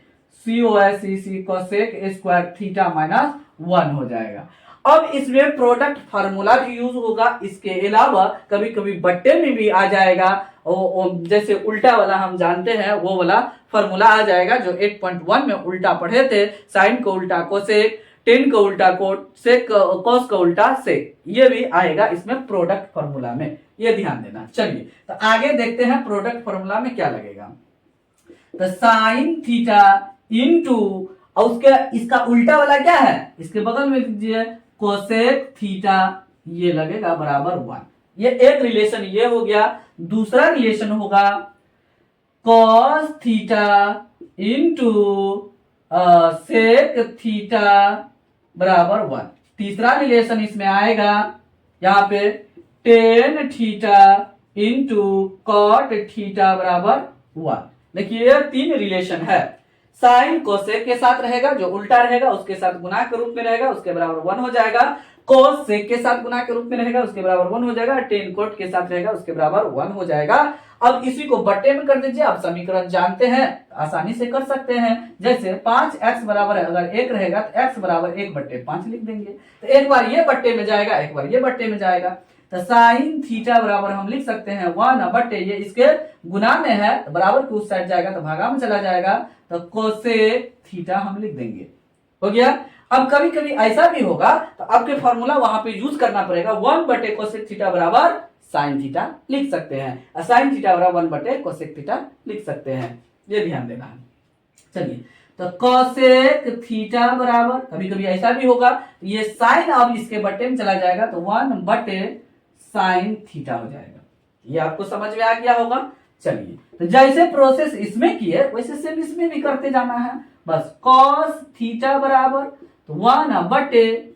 COSEC cosec square theta minus 1 हो जाएगा। अब इसमें प्रोडक्ट फार्मूला भी यूज होगा, इसके अलावा कभी कभी बट्टे में भी आ जाएगा, जैसे उल्टा वाला हम जानते हैं वो वाला फार्मूला आ जाएगा, जो 8.1 में उल्टा पढ़े थे, साइन को उल्टा कोसेक, टेन को उल्टा कोट, सेक कोस को उल्टा सेक, ये भी आएगा इसमें प्रोडक्ट फार्मूला में, ये ध्यान देना। चलिए तो आगे देखते हैं प्रोडक्ट फार्मूला में क्या लगेगा। तो साइन थीटा इनटू, और उसके इसका उल्टा वाला क्या है, इसके बगल में लीजिए कोसेक थीटा, ये लगेगा बराबर 1। ये एक रिलेशन ये हो गया। दूसरा रिलेशन होगा cos theta into sec theta बराबर 1। तीसरा रिलेशन इसमें आएगा यहाँ पे tan theta into cot theta बराबर 1। देखिए ये 3 रिलेशन है। साइन कोसेक के साथ रहेगा, जो उल्टा रहेगा उसके साथ गुना के रूप में रहेगा, उसके बराबर 1 हो जाएगा। कोस सेक के साथ गुना के रूप में रहेगा, उसके बराबर 1 हो जाएगा। टेन कोट के साथ रहेगा, उसके बराबर 1 हो जाएगा। अब इसी को बट्टे में कर दीजिए। आप समीकरण जानते हैं, आसानी से कर सकते हैं। जैसे 5x बराबर है, अगर 1 रहेगा तो x बराबर 1/5 लिख देंगे। तो एक बार ये बट्टे में जाएगा, एक बार ये बट्टे में जाएगा। तो साइन थीटा बराबर हम लिख सकते हैं 1/, ये इसके गुना में है तो बराबर के उस साइड जाएगा तो भागा में चला जाएगा, तो कोसेक थीटा हम लिख देंगे। हो गया। अब कभी कभी ऐसा भी होगा तो आपके फॉर्मूला वहां पे यूज करना पड़ेगा। 1/, कोसेक थीटा बराबर साइन थीटा लिख सकते हैं। साइन थीटा बराबर 1/, कोसेक थीटा लिख सकते हैं, ये ध्यान देना है। चलिए तो कोसेक थीटा बराबर, कभी कभी ऐसा भी होगा ये साइन अब इसके बट्टे में चला जाएगा तो 1/, साइन थीटा हो जाएगा। ये आपको समझ में आ गया होगा। चलिए तो जैसे प्रोसेस इसमें किए वैसे सेम इसमें भी करते जाना है। बस कॉस थीटा बराबर तो 1/,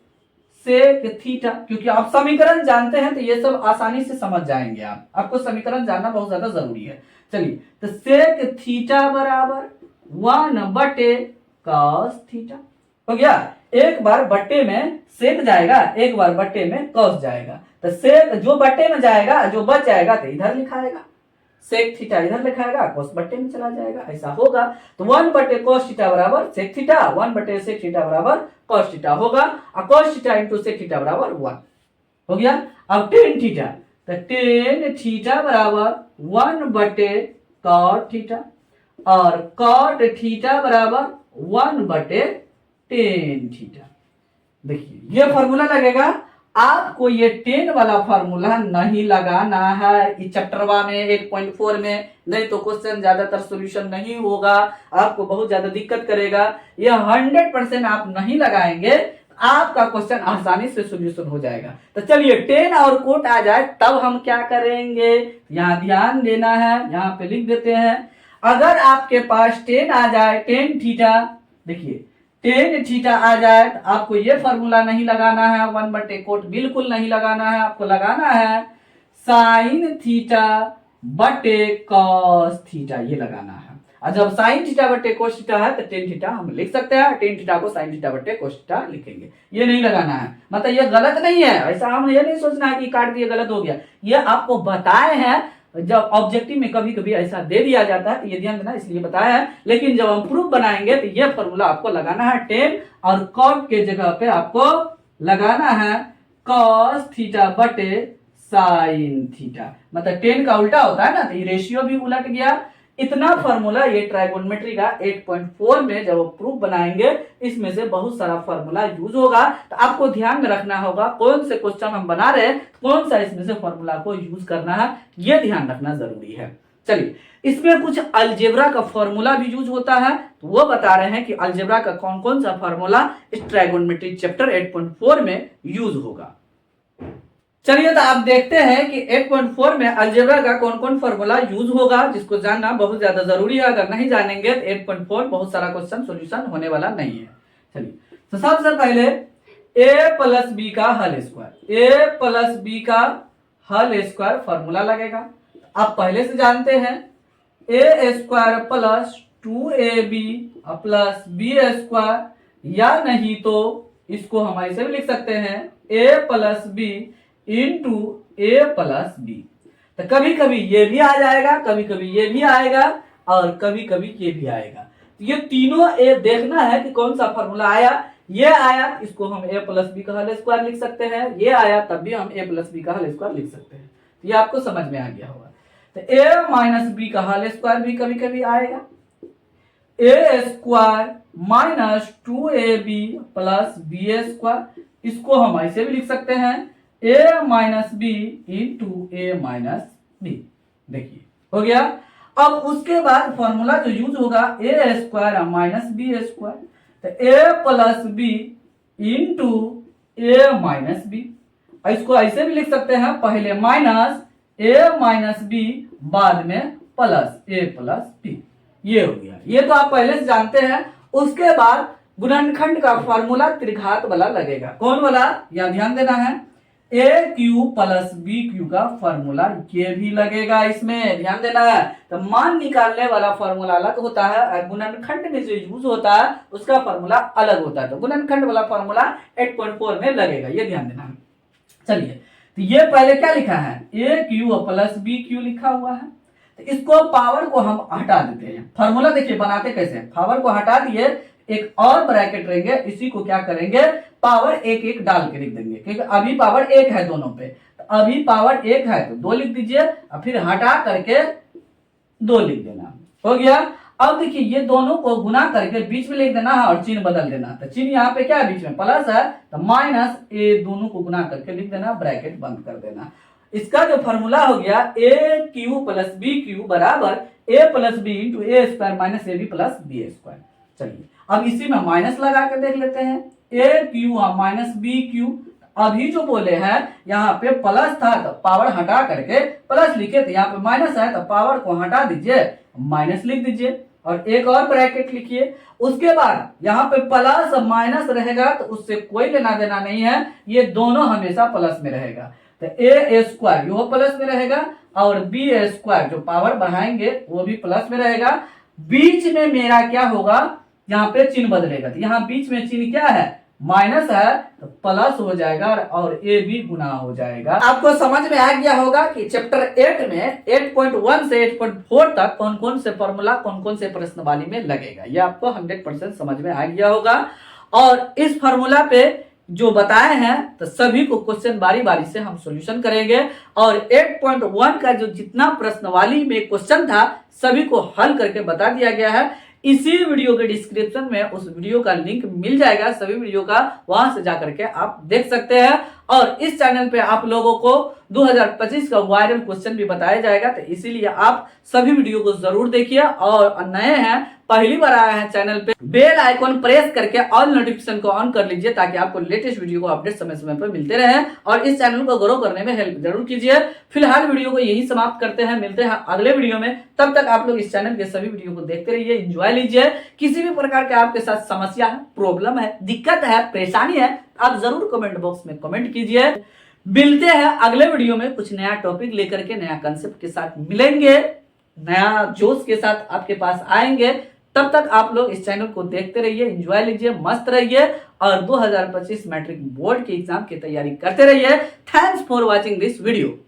सेक थीटा, क्योंकि आप समीकरण जानते हैं तो ये सब आसानी से समझ जाएंगे। आपको समीकरण जानना बहुत ज्यादा जरूरी है। चलिए तो सेक थीटा बराबर 1/, कॉस थीटा हो गया। एक बार बट्टे में सेक जाएगा, एक बार बट्टे में कॉस जाएगा। तो सेक जो बट्टे में जाएगा, जो बच जाएगा तो इधर लिखाएगा, सेक थीटा इधर लिखाएगा, कोस बट्टे में चला जाएगा, ऐसा होगा। तो 1/, कोस थीटा बराबर सेक थीटा, 1/, सेक थीटा बराबर कोस थीटा होगा। और cos theta into sec theta बराबर 1 हो गया। अब टेन थीटा, तो टेन थीटा बराबर 1/, कॉट थीटा, और कॉट थीटा बराबर 1/, टेन थीटा। देखिए ये फॉर्मूला लगेगा, आपको ये टेन वाला फॉर्मूला नहीं लगाना है इस चैप्टरवा में 8.4 में, नहीं तो क्वेश्चन ज्यादातर सॉल्यूशन नहीं होगा, आपको बहुत ज्यादा दिक्कत करेगा। ये 100% आप नहीं लगाएंगे, आपका क्वेश्चन आसानी से सॉल्यूशन हो जाएगा। तो चलिए टेन और कोट आ जाए तब हम क्या करेंगे, यहाँ ध्यान देना है, यहाँ पे लिख देते हैं। अगर आपके पास टेन आ जाए, टेन थीटा, देखिए टेन थीटा आ जाए तो आपको ये फॉर्मूला नहीं लगाना है, 1/कोट बिल्कुल नहीं लगाना है, आपको लगाना है साइन थीटा बटे कॉस थीटा, ये लगाना है। और जब साइन थीटा बटे कोस थीटा है तो टेन थीटा हम लिख सकते हैं, टेन थीटा को साइन थीटा बटे कोस थीटा लिखेंगे, ये नहीं लगाना है। मतलब ये गलत नहीं है, ऐसा हम ये नहीं सोचना है कि काट दिए गलत हो गया, ये आपको बताए हैं। जब ऑब्जेक्टिव में कभी कभी ऐसा दे दिया जाता है तो ये ध्यान देना, इसलिए बताया है। लेकिन जब हम प्रूफ बनाएंगे तो ये फॉर्मूला आपको लगाना है टेन, और कॉट के जगह पे आपको लगाना है कॉस थीटा बटे साइन थीटा। मतलब टेन का उल्टा होता है ना, तो ये रेशियो भी उलट गया। इतना फॉर्मूला ये ट्राइगोनोमेट्री का 8.4 में जब प्रूफ बनाएंगे, इसमें से बहुत सारा फॉर्मूला यूज होगा। तो आपको ध्यान में रखना होगा कौन से क्वेश्चन हम बना रहे हैं, कौन सा इसमें से फॉर्मूला को यूज करना है, ये ध्यान रखना जरूरी है। चलिए इसमें कुछ अलजेब्रा का फॉर्मूला भी यूज होता है, तो वो बता रहे हैं कि अलजेब्रा का कौन कौन सा फॉर्मूला इस ट्राइगोनोमेट्री चैप्टर 8.4 में यूज होगा। चलिए तो आप देखते हैं कि 8.4 में अलजेब्रा का कौन कौन फॉर्मूला यूज होगा, जिसको जानना बहुत ज्यादा जरूरी है। अगर नहीं जानेंगे तो 8.4 बहुत सारा क्वेश्चन सॉल्यूशन होने वाला नहीं है। चलिए तो सबसे पहले a प्लस बी का whole square, a plus B का होल स्क्वायर फॉर्मूला लगेगा। आप पहले से जानते हैं a square plus 2ab plus B square, या नहीं तो इसको हम ऐसे भी लिख सकते हैं a plus B into A plus B. तो कभी कभी ये भी आ जाएगा, कभी कभी ये भी आएगा, और कभी कभी ये भी आएगा। तो ये तीनों ए देखना है कि कौन सा फॉर्मूला आया। ये आया इसको हम ए प्लस बी का होल स्क्वायर लिख सकते हैं, ये आया तब भी हम ए प्लस बी का होल स्क्वायर लिख सकते हैं। तो ये आपको समझ में आ गया होगा। तो ए माइनस बी का होल स्क्वायर भी कभी कभी आएगा, A square minus 2ab plus B square, इसको हम ऐसे भी लिख सकते हैं a minus B into A minus B. देखिए हो गया। अब उसके बाद फॉर्मूला जो यूज होगा ए स्क्वायर माइनस बी स्क्वायर, तो ए plus B into A minus B. इसको ऐसे भी लिख सकते हैं, पहले माइनस ए माइनस बी, बाद में प्लस ए प्लस बी। ये हो गया, ये तो आप पहले से जानते हैं। उसके बाद गुणनखंड का फॉर्मूला त्रिघात वाला लगेगा। कौन वाला, या ध्यान देना है, ए क्यू प्लस बी क्यू का फॉर्मूला ये भी लगेगा, इसमें ध्यान देना है। तो मान निकालने वाला फॉर्मूला अलग होता है, गुणनखंड में जो यूज होता है उसका फॉर्मूला अलग होता है। तो गुणनखंड वाला फॉर्मूला 8.4 में लगेगा, ये ध्यान देना है। चलिए तो ये पहले क्या लिखा है, ए क्यू प्लस बी क्यू लिखा हुआ है। तो इसको पावर को हम हटा देते हैं। फॉर्मूला देखिए बनाते कैसे, पावर को हटा दिए, एक और ब्रैकेट रहेंगे, इसी को क्या करेंगे, पावर एक एक डाल के लिख देंगे, क्योंकि अभी पावर एक है दोनों पे। तो अभी पावर एक है तो 2 लिख दीजिए, और फिर हटा करके 2 लिख देना, हो गया। अब देखिए ये दोनों को गुना करके बीच में लिख देना है और चिन्ह बदल देना। तो चिन्ह यहाँ पे क्या है, बीच में प्लस है, तो माइनस ए, दोनों को गुना करके लिख देना, ब्रैकेट बंद कर देना। इसका जो फॉर्मूला हो गया A cube plus B cube बराबर A plus B into A square minus A B plus B square. चलिए अब इसी में माइनस लगा के देख लेते हैं, ए क्यू माइनस बी क्यू। अभी जो बोले हैं यहाँ पे प्लस था तो पावर हटा करके प्लस लिखे, तो यहाँ पे माइनस है तो पावर को हटा दीजिए, माइनस लिख दीजिए, और एक और ब्रैकेट लिखिए। उसके बाद यहाँ पे प्लस माइनस रहेगा तो उससे कोई लेना देना नहीं है, ये दोनों हमेशा प्लस में रहेगा। तो ए स्क्वायर वो प्लस में रहेगा, और बी स्क्वायर जो पावर बढ़ाएंगे वो भी प्लस में रहेगा। बीच में मेरा क्या होगा, यहाँ पे चिन्ह बदलेगा, तो यहाँ बीच में चिन्ह क्या है, माइनस है, तो प्लस हो जाएगा और ए भी गुना हो जाएगा। आपको समझ में आ गया होगा कि चैप्टर 8 में 8.1 से 8.4 तक कौन कौन से फॉर्मूला कौन कौन से प्रश्नवाली में लगेगा, ये आपको 100% समझ में आ गया होगा। और इस फॉर्मूला पे जो बताए हैं तो सभी को क्वेश्चन बारी बारी से हम सॉल्यूशन करेंगे, और 8.1 का जो जितना प्रश्नवाली में क्वेश्चन था सभी को हल करके बता दिया गया है। इसी वीडियो के डिस्क्रिप्शन में उस वीडियो का लिंक मिल जाएगा, सभी वीडियो का, वहां से जाकर के आप देख सकते हैं। और इस चैनल पे आप लोगों को 2025 का वायरल क्वेश्चन भी बताया जाएगा, तो इसीलिए आप सभी वीडियो को जरूर देखिए। और नए हैं, पहली बार आया है चैनल पे, बेल आइकॉन प्रेस करके ऑल नोटिफिकेशन को ऑन कर लीजिए, ताकि आपको लेटेस्ट वीडियो को अपडेट समय समय पर मिलते रहे और इस चैनल को ग्रो करने में हेल्प जरूर कीजिए। फिलहाल वीडियो को यही समाप्त करते हैं, मिलते हैं अगले वीडियो में। तब तक आप लोग इस चैनल के सभी वीडियो को देखते रहिए, एंजॉय लीजिए। किसी भी प्रकार के आपके साथ समस्या है, प्रॉब्लम है, दिक्कत है, परेशानी है, आप जरूर कमेंट बॉक्स में कमेंट कीजिए। मिलते हैं अगले वीडियो में कुछ नया टॉपिक लेकर के, नया कंसेप्ट के साथ मिलेंगे, नया जोश के साथ आपके पास आएंगे। तब तक आप लोग इस चैनल को देखते रहिए, एंजॉय लीजिए, मस्त रहिए और 2025 मैट्रिक बोर्ड के एग्जाम की तैयारी करते रहिए। Thanks for watching this video.